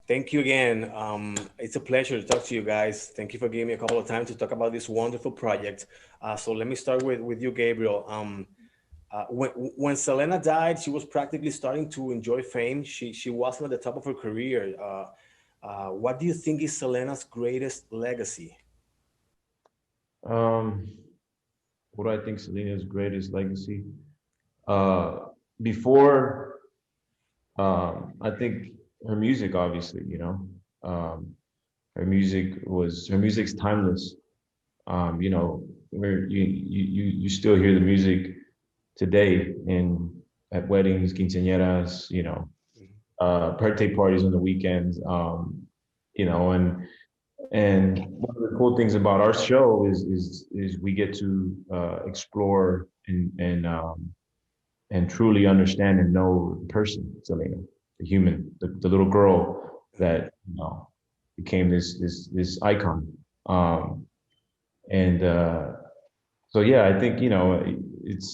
Thank you again. It's a pleasure to talk to you guys. Thank you for giving me a couple of time to talk about this wonderful project. So let me start with you, Gabriel. When Selena died, she was practically starting to enjoy fame. She wasn't at the top of her career. What do you think is Selena's greatest legacy? Um, what do I think Selena's greatest legacy? Uh, Before, I think her music, obviously, her music's timeless. Where you still hear the music today in at weddings, quinceañeras, birthday parties on the weekends, you know, and one of the cool things about our show is we get to explore and truly understand and know the person, Selena, the human, the little girl that became this icon. Um, and so yeah, I think it's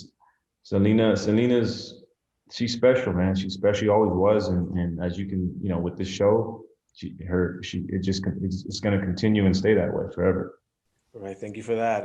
Selena's she's special, man. She's special. She always was, and as you can with this show, it's going to continue and stay that way forever. All right, thank you for that.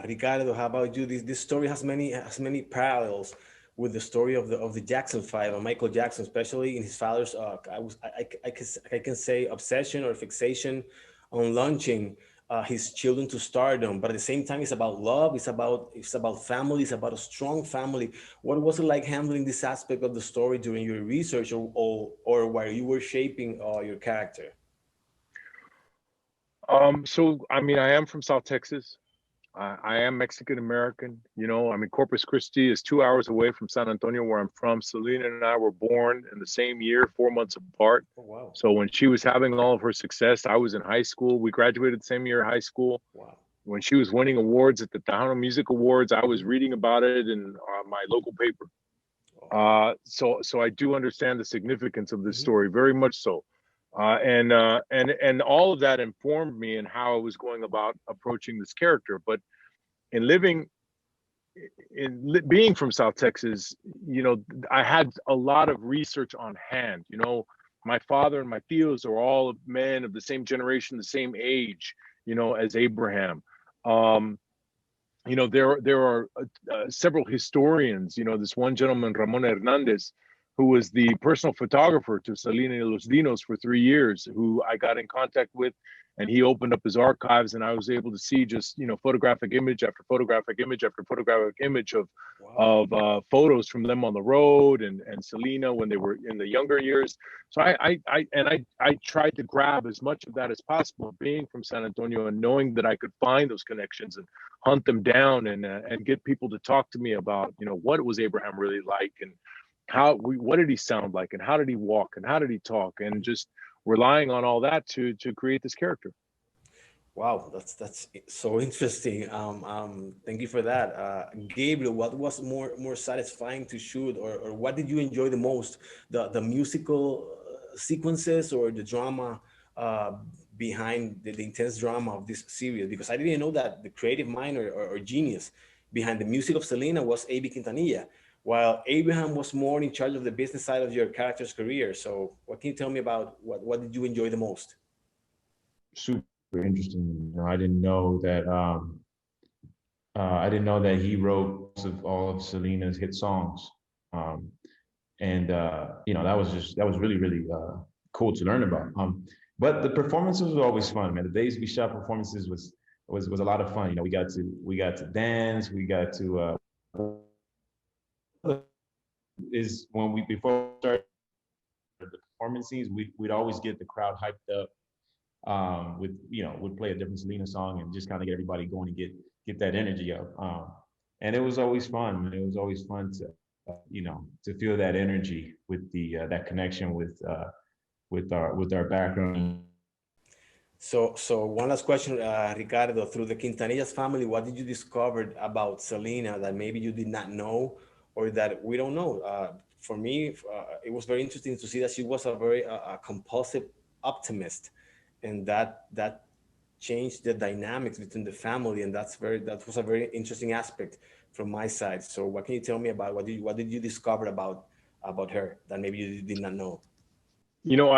Ricardo, how about you? This story has many parallels with the story of the Jackson Five and Michael Jackson, especially in his father's I can say obsession or fixation on launching his children to stardom. But at the same time, it's about love. It's about family. It's about a strong family. What was it like handling this aspect of the story during your research or while you were shaping your character? So I mean, I am from South Texas. I am Mexican American. I mean, Corpus Christi is 2 hours away from San Antonio, where I'm from. Selena and I were born in the same year, 4 months apart. Oh wow! So when she was having all of her success, I was in high school. We graduated the same year of high school. Wow! When she was winning awards at the Tejano Music Awards, I was reading about it in my local paper. Oh. So I do understand the significance of this Mhm. story very much so, and all of that informed me in how I was going about approaching this character. But in living being from South Texas, I had a lot of research on hand. My father and my tios are all men of the same generation, the same age, as Abraham. Um, there are several historians. This one gentleman, Ramon Hernandez, who was the personal photographer to Selena y los Dinos for 3 years, who I got in contact with, and he opened up his archives, and I was able to see just photographic image after photographic image after photographic image of Wow! photos from them on the road and Selena when they were in the younger years. So I tried to grab as much of that as possible, being from San Antonio and knowing that I could find those connections and hunt them down and get people to talk to me about what was Abraham really like, and what did he sound like, and how did he walk, and how did he talk, and just relying on all that to create this character. Wow, that's so interesting. Thank you for that, Gabriel. What was more satisfying to shoot, or what did you enjoy the most? The musical sequences or the drama uh, behind the intense drama of this series? Because I didn't know that the creative mind or genius behind the music of Selena was A.B. Quintanilla, while Abraham was more in charge of the business side of your character's career. So, what can you tell me about what did you enjoy the most? Super interesting. I didn't know that he wrote most of all of Selena's hit songs. Um, and that was really cool to learn about. But the performances were always fun, man. The days we shot performances was a lot of fun. We got to dance. We got to is when we before we started the performance scenes, we'd always get the crowd hyped up with would play a different Selena song and just kind of get everybody going and get that energy up. And it was always fun. Man. It was always fun to feel that energy with the that connection with our background. So one last question, Ricardo. Through the Quintanillas family, what did you discover about Selena that maybe you did not know, or that we don't know? For me, it was very interesting to see that she was a very a compulsive optimist, and that changed the dynamics between the family, and that was a very interesting aspect from my side. So, what can you tell me about what did you discover about her that maybe you did not know? You know,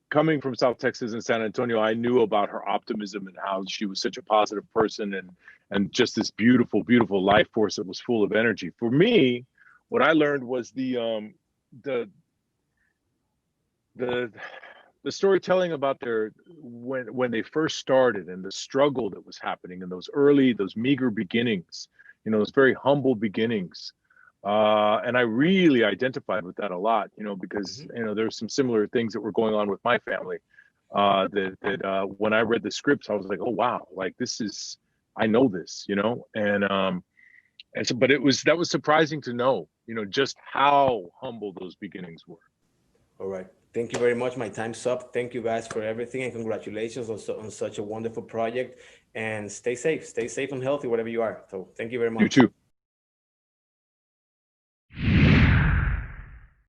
coming from South Texas and San Antonio, I knew about her optimism and how she was such a positive person, and just this beautiful, beautiful life force that was full of energy. For me, what I learned was the the storytelling about their when they first started and the struggle that was happening in those meager beginnings, you know, those very humble beginnings. And I really identified with that a lot, you know, because you know there's some similar things that were going on with my family. That when I read the scripts, I was like, oh wow, like this is, I know this, you know, and so, but that was surprising to know, you know, just how humble those beginnings were. All right. Thank you very much. My time's up. Thank you guys for everything, and congratulations on such a wonderful project. And stay safe and healthy wherever you are. So thank you very You much. too.